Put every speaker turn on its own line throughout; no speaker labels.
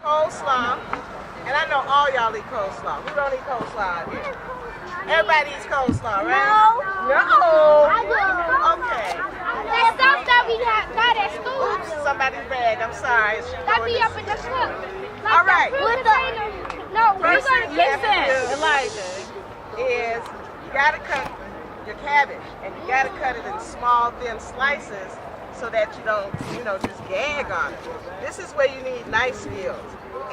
coleslaw, and I know all y'all eat coleslaw. Who don't eat coleslaw out here? Everybody eats coleslaw, right? No.
I do.
Okay.
That stuff that we got at school.
Oops, somebody's bag. I'm sorry.
That be up in the cook.
All right.
No, we're
First
gonna
thing you have to do
Elijah.
is you gotta cut your cabbage, and you gotta cut it in small, thin slices so that you don't, just gag on it. This is where you need knife skills.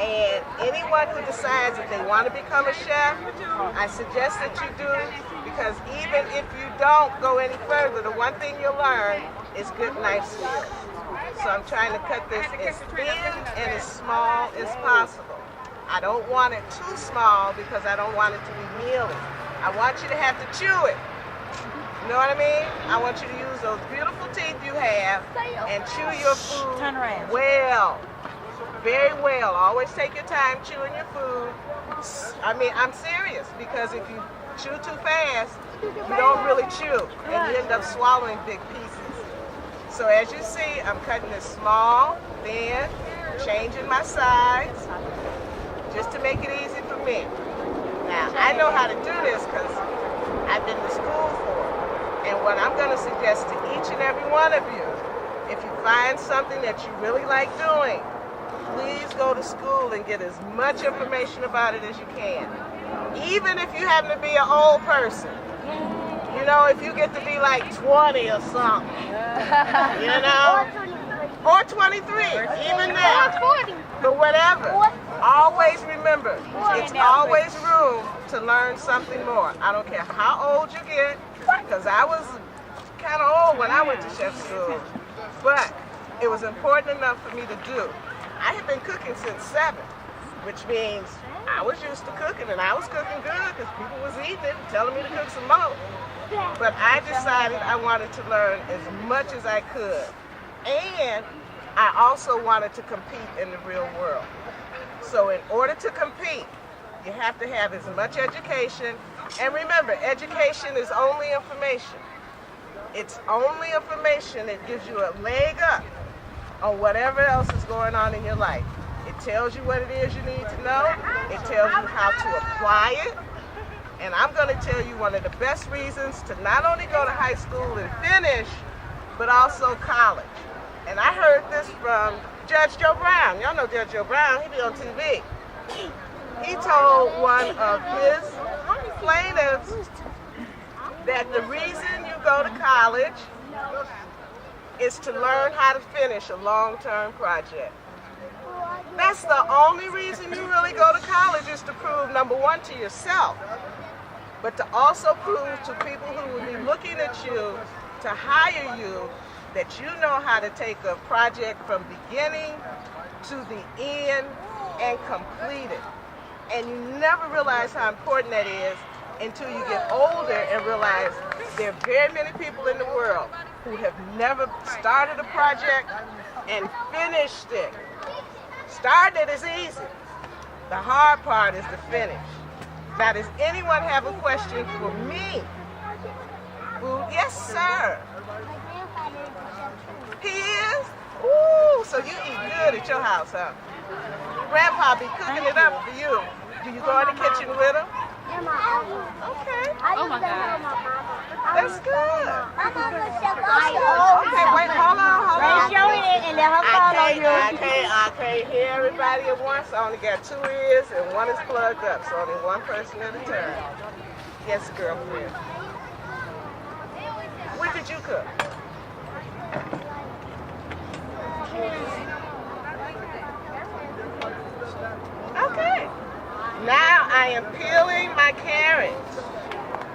And anyone who decides that they want to become a chef, I suggest that you do, because even if you don't go any further, the one thing you'll learn is good knife skills. So I'm trying to cut this as thin and as small as possible. I don't want it too small because I don't want it to be mealy. I want you to have to chew it. You know what I mean? I want you to use those beautiful teeth you have and chew your food well. Very well. Always take your time chewing your food. I mean, I'm serious, because if you chew too fast, you don't really chew, and you end up swallowing big pieces. So as you see, I'm cutting this small, thin, changing my sides, just to make it easy for me. Now, I know how to do this because I've been to school for it. And what I'm going to suggest to each and every one of you, if you find something that you really like doing, please go to school and get as much information about it as you can. Even if you happen to be an old person. If you get to be like 20 or something. Or 23, even now. But whatever. Always remember, it's always room to learn something more. I don't care how old you get, because I was kind of old when I went to chef school. But it was important enough for me to do. I had been cooking since 7, which means I was used to cooking, and I was cooking good because people was eating it and telling me to cook some more. But I decided I wanted to learn as much as I could. And I also wanted to compete in the real world. So in order to compete, you have to have as much education. And remember, education is only information. It's only information that gives you a leg up on whatever else is going on in your life. It tells you what it is you need to know. It tells you how to apply it. And I'm going to tell you one of the best reasons to not only go to high school and finish, but also college. And I heard this from Judge Joe Brown. Y'all know Judge Joe Brown, he be on TV. He told one of his plaintiffs that the reason you go to college is to learn how to finish a long-term project. That's the only reason you really go to college, is to prove, number one, to yourself, but to also prove to people who will be looking at you to hire you that you know how to take a project from beginning to the end and complete it. And you never realize how important that is until you get older and realize there are very many people in the world who have never started a project and finished it. Starting it is easy. The hard part is the finish. Now, does anyone have a question for me? Ooh, yes, sir. He is? Ooh, so you eat good at your house, huh? Grandpa be cooking it up for you. Do you go in the kitchen with him? Okay.
Oh my God.
That's good.
Okay,
wait, hold on.
Raise your hand and let her follow you.
I can't hear everybody at once. I only got 2 ears and one is plugged up, so only one person at a time. Yes, girlfriend. What did you cook? Okay. Now I am peeling my carrots.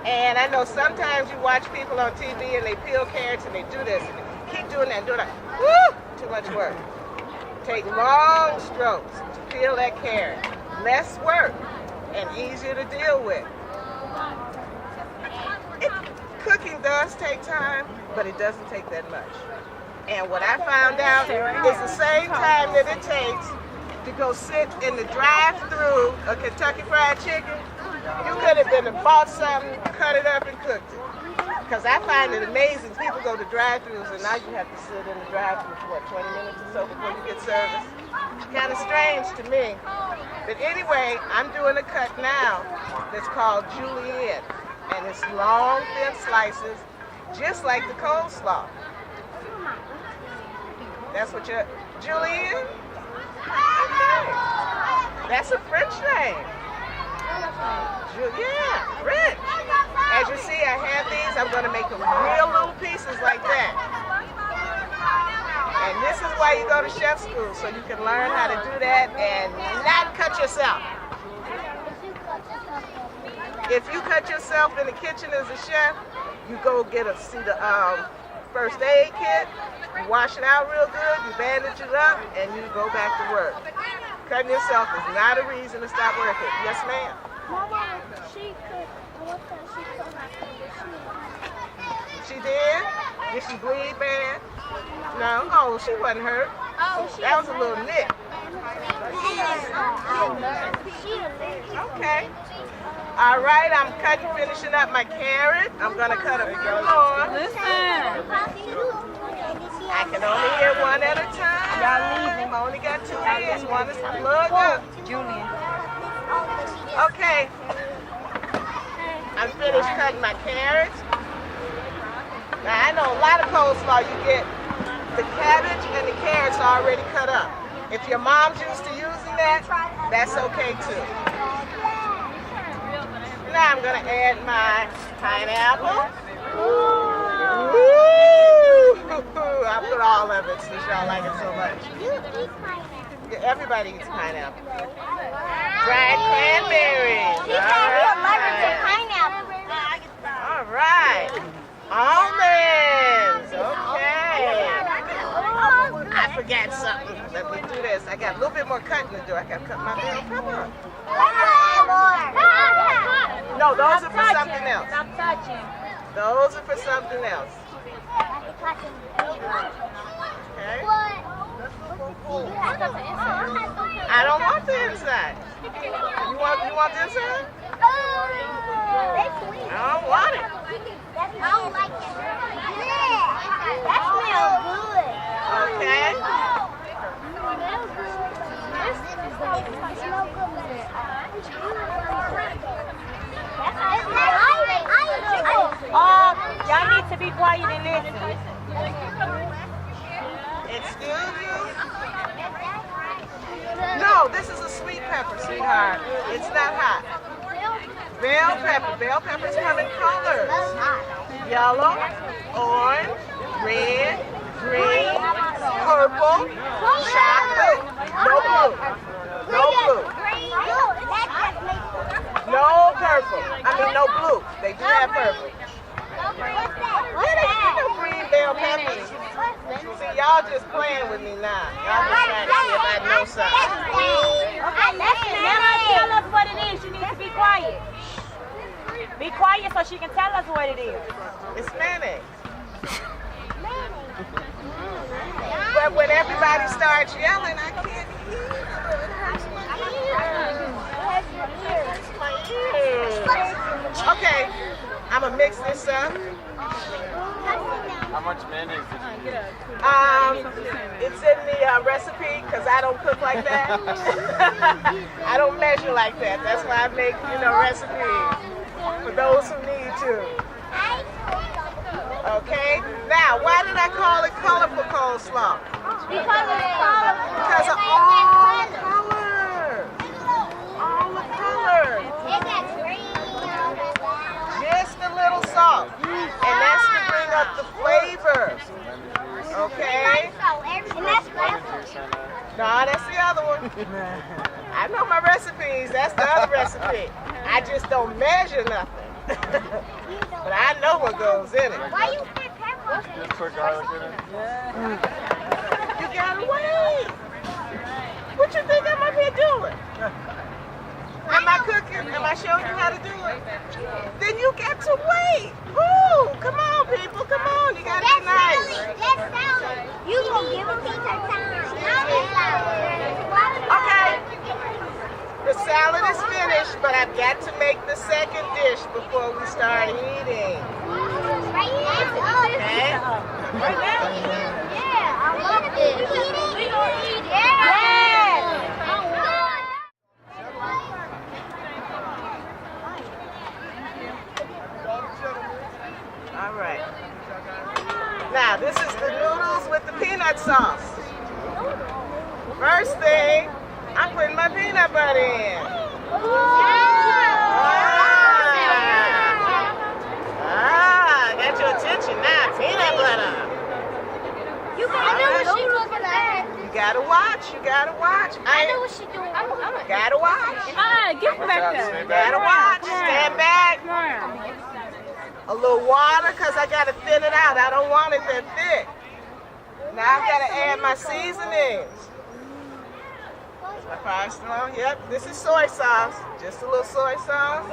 And I know sometimes you watch people on TV and they peel carrots and they do this. And they keep doing that, doing that. Woo! Too much work. Take long strokes to peel that carrot. Less work and easier to deal with. Cooking does take time, but it doesn't take that much. And what I found out is the same time that it takes to go sit in the drive-thru of Kentucky Fried Chicken. You could have been and bought something, cut it up, and cooked it. Because I find it amazing. People go to drive-thrus, and now you have to sit in the drive-thru for, 20 minutes or so before you get service? Kind of strange to me. But anyway, I'm doing a cut now that's called julienne. And it's long, thin slices, just like the coleslaw. That's what you're... Julienne? Okay. That's a French name. Yeah, French. As you see, I have these. I'm going to make them real little pieces like that. And this is why you go to chef school, so you can learn how to do that and not cut yourself. If you cut yourself in the kitchen as a chef, you go get the first aid kit, you wash it out real good, you bandage it up, and you go back to work. Cutting yourself is not a reason to stop working. Yes, ma'am?
Mama, she could.
She did? Did she bleed bad? No? Oh, she wasn't hurt. That was a little nick. Okay. All right, I'm finishing up my carrot. I'm going to cut a few more.
Listen.
I can only hear one at a time. Y'all leaving. I've only got 2 ears. One is plugged up.
Julian.
Okay. I'm finished cutting my carrots. Now, I know a lot of coleslaw you get the cabbage and the carrots already cut up. If your mom's used to using that, that's okay too. Now I'm going to add my pineapple. Woo! I put all of it since y'all like it so much. Yeah, everybody eats pineapple. Dried cranberries. All right. Almonds. Okay. I forgot something. Let me do this. I got a little bit more cutting to do. I got to cut my bell pepper. No, those are for something else.
Stop touching.
Those are for something else. Okay. I don't want the inside. You want the inside? I don't want it.
I don't like it. That smells good.
Okay.
Y'all need to be quiet and listen.
Excuse you? No, this is a sweet pepper, sweetheart. It's not hot. Bell pepper. Bell peppers come in colors. Yellow, orange, red, green, purple, chocolate, no blue. No blue. No purple. I mean no blue. They do have purple. No green bell peppers. See, y'all just playing with me now. Y'all just trying to see if I know something.
Let her tell us what it is. You need to be quiet. Be quiet so she can tell us what it is.
It's mayonnaise. But when everybody starts yelling, I can't hear. It hurts my ears. Okay, I'm going to mix this up.
How much mayonnaise did you use?
It's in the recipe because I don't cook like that. I don't measure like that. That's why I make, recipes for those who need to. Okay? Now, why did I call it colorful coleslaw? Because of all the colors. All the colors. Just a little salt. And that's to bring up the flavors. Okay? No, that's the other one. I know my recipes. That's the other recipe. I just don't measure nothing. But I know what goes in it.
Why you put pepper?
Just put garlic in it?
You gotta wait. What you think I'm up here doing? Am I cooking? Am I showing you how to do it? Then you got to wait. Ooh, come on, people. Come on. You gotta be nice.
Let's sell it. You gonna give a piece of time.
Okay. The salad is finished, but I've got to make the second dish before we start eating.
Right now.
Okay?
Yeah, I love it. We gonna eat it. Yeah.
Now this is the noodles with the peanut sauce. First thing, I'm putting my peanut butter in. Got your attention now, peanut butter.
I know what she's looking at.
You gotta watch, you gotta watch.
I know what she's doing.
Gotta watch.
Get back there.
Gotta watch. Stand back. A little water, because I gotta thin it out. I don't want it that thick. Now I gotta add my seasonings. My pasta, yep, this is soy sauce. Just a little soy sauce.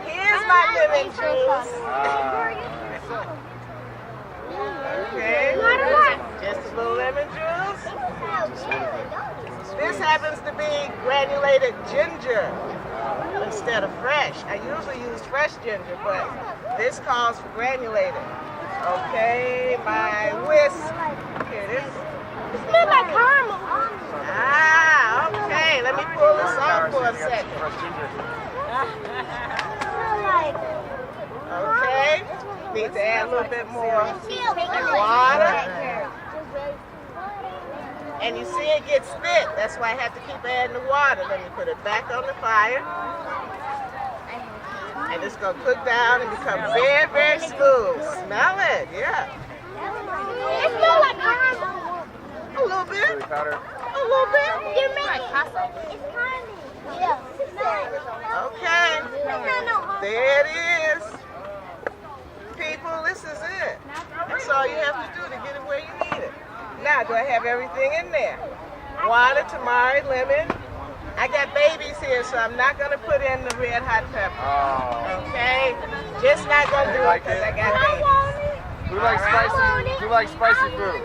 Here's my lemon juice. Okay, just a little lemon juice. This happens to be granulated ginger instead of fresh. I usually use fresh ginger, but this calls for granulated. Okay, my whisk. Here it is.
It smells like caramel.
Ah, okay. Let me pull this off for a second. Okay. Need to add a little bit more water. And you see it gets thick. That's why I have to keep adding the water. Let me put it back on the fire. And it's going to cook down and become very, very smooth. Smell it, yeah.
It smells like caramel.
A little bit. A little bit.
You're making it's caramel. Yeah.
Okay. There it is. People, this is it. That's all you have to do to get it where you need it. Now, do I have everything in there? Water, tamari, lemon. I got babies here, so I'm not going to put in the red hot pepper. Okay? Just not going to do it because I got babies.
Who likes spicy? Who likes spicy food?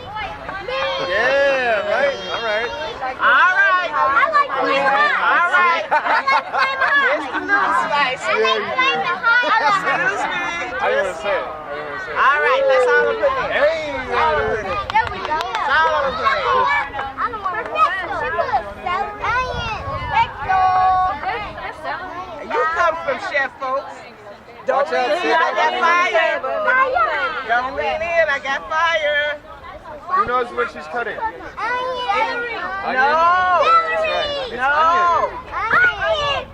Yeah, right. All right.
All right.
I like flavor.
All right.
I like flavor.
Here's the little spicy.
I like flavor.
Excuse me.
I didn't want to say it.
All right, that's all I'm putting in.
Hey!
That's all I'm putting in.
There we go.
That's all I'm putting in.
I don't want to She put onion.
You come from chef, folks. Don't
Watch out,
lean in, I got fire.
Fire.
Don't lean in, I got fire.
Who knows what she's cutting?
Onion.
No.
That's right. It's
No.
Onion.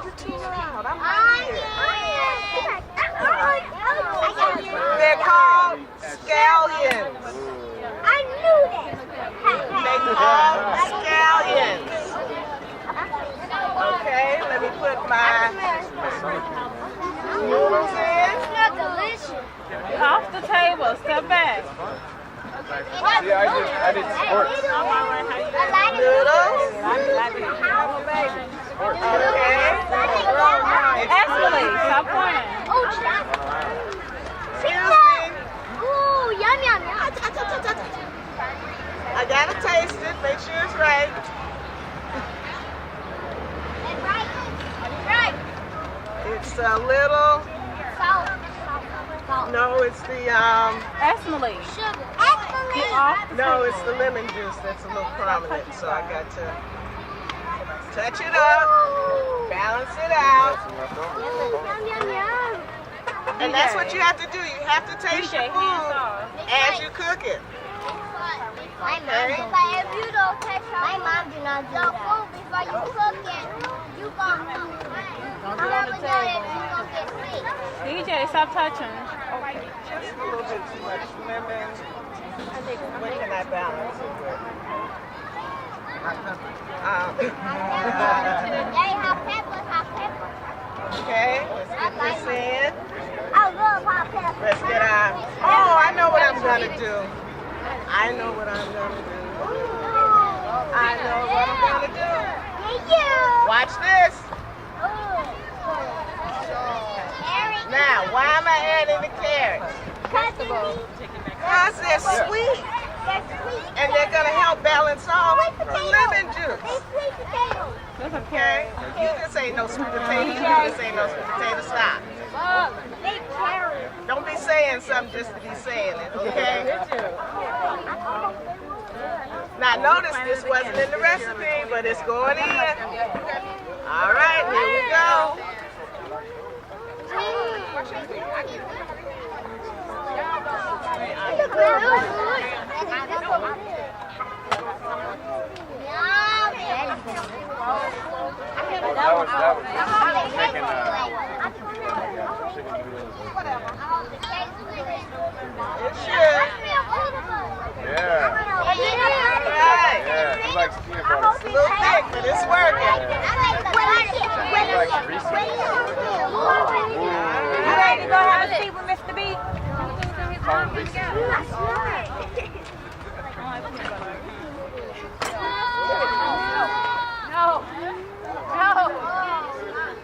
You're too loud. I'm right here. They're called scallions.
I knew that.
They're called scallions. Okay, let me put my noodles in.
It's not delicious.
Off the table. Step back.
Yeah, I did sports.
Noodles. Okay.
Ashley, stop playing.
Oh,
Excuse me.
ooh, yum, yum, yum.
I gotta taste it, make sure it's right.
It's right. Right.
It's a little,
Salt. Salt.
no, it's the,
Ashley.
Sugar.
Get off the
no, it's the lemon juice that's a little prominent, so I got to touch it up, balance it out.
Yum, yum, yum.
And that's what you have to do. You have to taste your food as you cook it.
My mom, if you don't taste my mom do not do that. Food before you cook it, you gon' never know if you gon' get sick.
DJ, stop touching.
Just a little bit too much lemon. What can I balance it with?
Hey, hot pepper, hot pepper.
Okay, let's get this in.
I love hot pepper.
Let's get our, oh, I know what I'm gonna do. I know what I'm gonna do. I know what I'm gonna do. Watch this. Now, why am I adding the carrots? Because they're sweet. And they're gonna help balance off the lemon juice.
Sweet potatoes.
Okay? You can say no sweet potato. You can say no sweet potato. Stop.
They carrots.
Don't be saying something just to be saying it, okay? Now notice this wasn't in the recipe, but it's going in. All right, here we go.
That was making chicken noodles.
It should.
Yeah.
Right.
Yeah. He likes peanut butter.
It's a little thick, but it's working.
He likes Reese's.
You ready to go have a seat with Mr. B?
Call him Reese's.
No.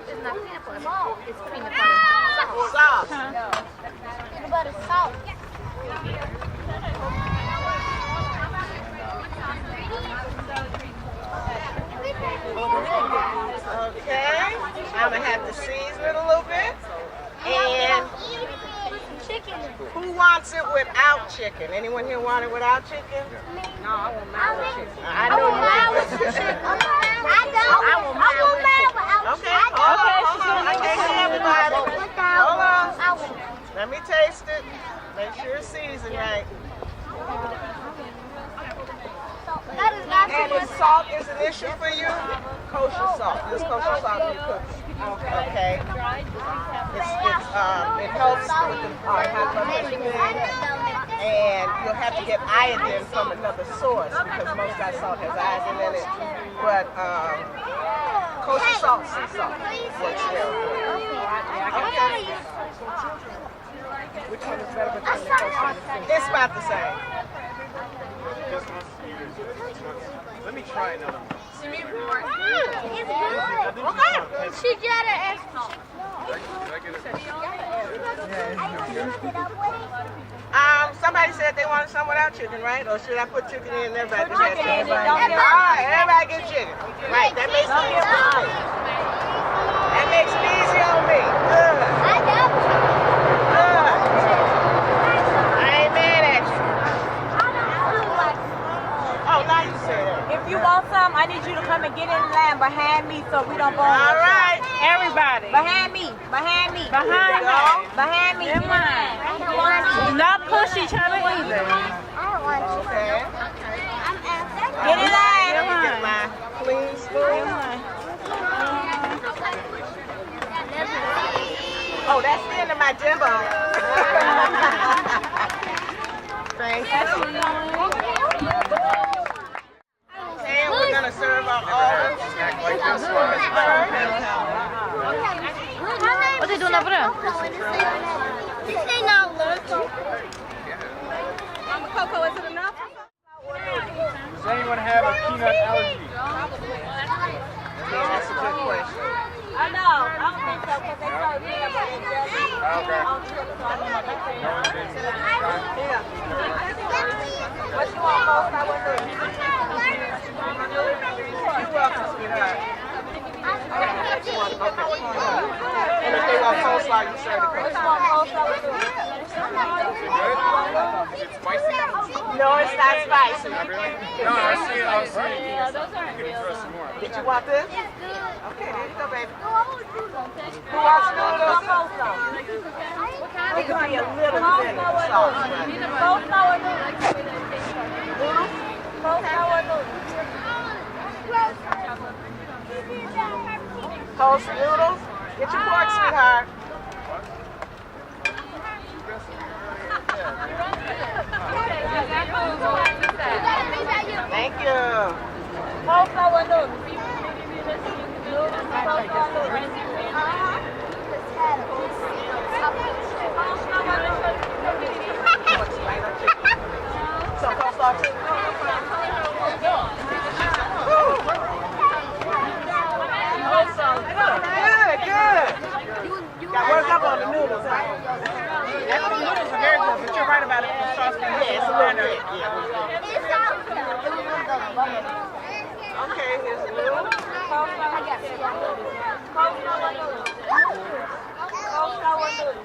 It's not peanut butter. It's peanut butter.
Sauce.
Peanut butter salt.
Okay. I'm going to have to season it a little bit. And
Chicken.
who wants it without chicken? Anyone here want it without chicken?
No, I want mine with chicken.
I know you want it with chicken.
I want mine without
Okay, hold on. I can't hear everybody. Hold on. Let me taste it. Make sure it's seasoned right.
That is not
And if salt is an issue for you, kosher salt. Use kosher salt in your cooking. Okay? It helps with the high blood pressure thing. And you'll have to get iodine from another source because most of that salt has iodine in it. But kosher salt, sea salt, works well. Okay. Which one is better between the kosher and the sea? It's about the same.
This one's Let me try another one.
It's good. Okay. She got an extra.
Did I get it?
Somebody said they wanted some without chicken, right? Or should I put chicken in and everybody just has chicken?
Don't
All
get
right, everybody get chicken. Right, that makes it easy. That makes it easy on me. Good. Good. I ain't mad at you. Oh, now you say that.
If you want some, I need you to come and get in line behind me so we don't go.
All right.
Everybody. Behind me. Behind me.
Behind her.
Behind me. In line.
Not push each other either.
Okay.
Get in line.
Let me get my clean spoon. Oh, that's the end of my demo. Thank you. And we're going to serve our orders.
What they doing over there? They not lurking.
Coco, is it enough?
Does anyone have a peanut allergy?
Yeah, that's a good question.
I know. I don't think so because they told me about it.
Okay.
What you want, folks? I would do.
You're welcome, sweetheart. And if they want coleslaw, you serve the coleslaw.
Is it spicy?
No, it's not spicy.
Not really? No, I see it. Yeah, those aren't real. Throw some more.
Did you want this? Okay, there you go, baby. Who wants noodles? It could be a little bit of sauce.
Coleslaw or noodles?
Noodles?
Coleslaw or noodles?
Toast noodles? Get your fork, sweetheart. Thank you.
Coleslaw or noodles?
So coleslaw too? Good. Got work up on the noodles, huh? The noodles are very good, but you're right about it. The sauce can be a little bit. Okay, here's the noodle.
Coleslaw or noodles? Coleslaw or noodles?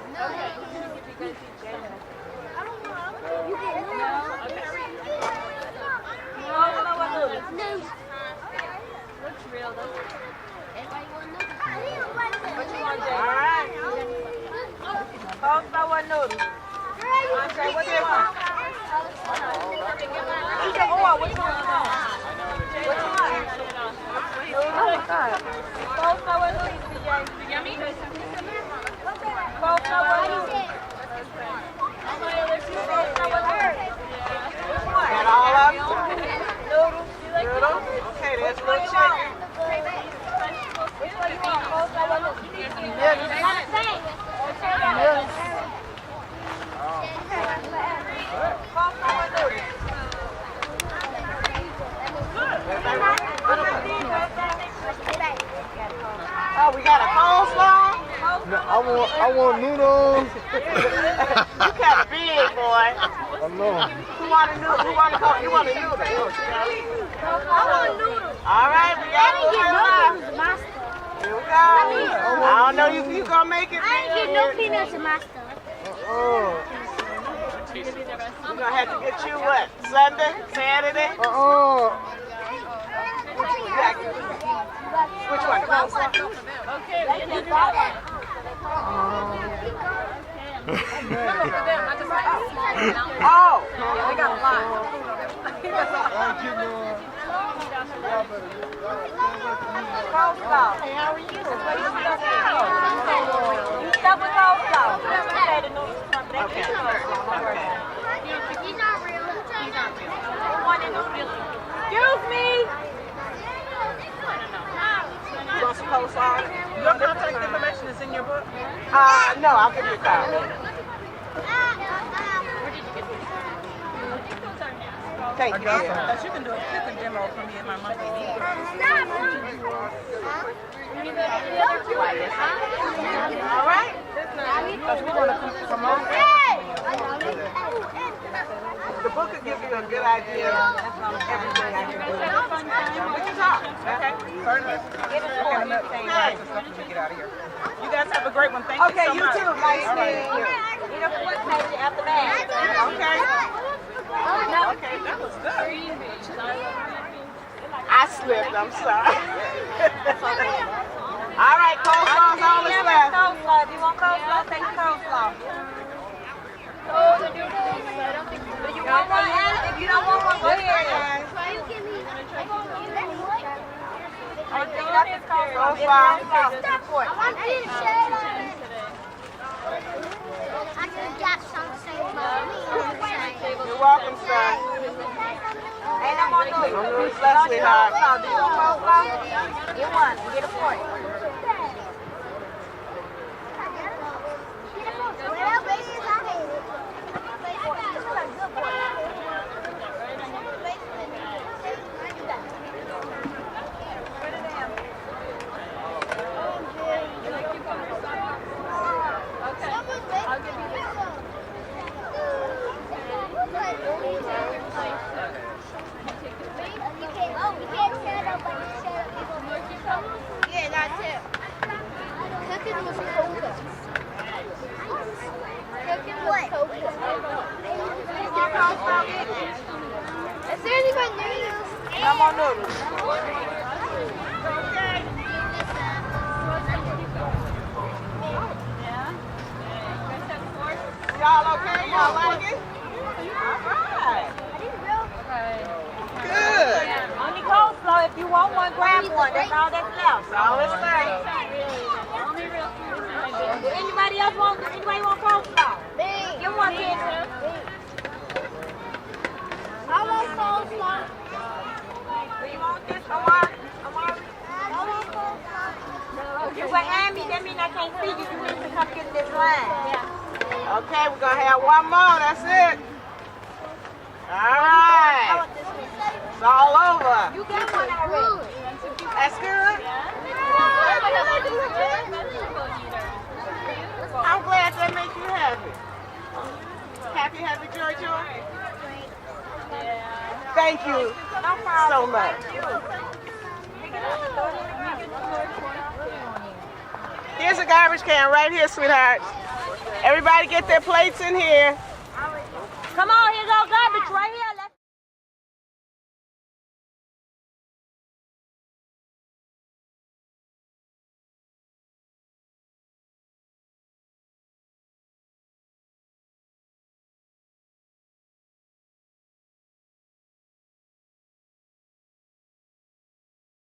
Looks real, doesn't it? What you want, Jay?
All right.
Coleslaw or noodles?
What's different?
Either or, which one? Which one? Oh, God. Both know what it is, BJ. Yummy? Both know what it is. Both know what it is. Which one?
Got all of them?
Noodle.
Noodle? Okay, there's a little chicken.
Which one you want? Both know what it is.
Oh, we got a coleslaw?
No, I want noodles.
You kind of big, boy.
I know.
Who want a noodle? You want a noodle?
I want noodles.
All right, we got a coleslaw. Here we go. I don't know if you gonna make it.
I ain't get no peanuts in my stuff.
We're gonna have to get you what? Sunday? Saturday? Which one? Coleslaw?
Okay,
Oh!
they got a lot. Coleslaw. Hey, how are you? You stuck with coleslaw. Okay, the noodles come back.
Okay.
He's not real.
One in the Philly. Excuse me.
You want some coleslaw?
Your contact information is in your book?
No, I'll give you a card. Thank you.
Because you can do a cooking demo for me in my monthly meeting.
All right?
Because we want to promote
The book will give you a good idea of everything I can do. We can talk. Okay?
certainly. Okay, I'm not saying lots of stuff when we get out of here. You guys have a great one. Thank you so
you
much.
too. Nice meeting you.
Eat a foot page after that.
Okay.
Okay, that was good.
I slipped. I'm sorry. All right, coleslaw's all that's left.
Coleslaw. If you want coleslaw, take the coleslaw. Do you want one? If you don't want one, go ahead. I think that's the coleslaw.
I just got something for me.
You're welcome, son.
Ain't no more noodles.
No noodles left, sweetheart.
Do you want coleslaw? Get one. Get a fork.
Whatever it is, I hate it. Yeah, that's it. Cooking was coca. Cooking was coca. Is there anyone noodles?
No more noodles. Y'all okay? Y'all like it? All right. Good.
Only coleslaw. If you want one, grab one. That's all that's left.
All that's left.
Anybody else want? Anybody want coleslaw?
Me.
Give one, kid.
I want coleslaw.
Do you want this, Amari?
I want coleslaw.
If you were Amy, that means I can't see you. You need to come get this line.
Okay, we're going to have one more. That's it. All right. It's all over.
You got one already.
That's good? I'm glad that makes you happy. Happy, joy, joy? Thank you so much. Here's a garbage can right here, sweetheart. Everybody get their plates in here.
Come on, here's our garbage right here.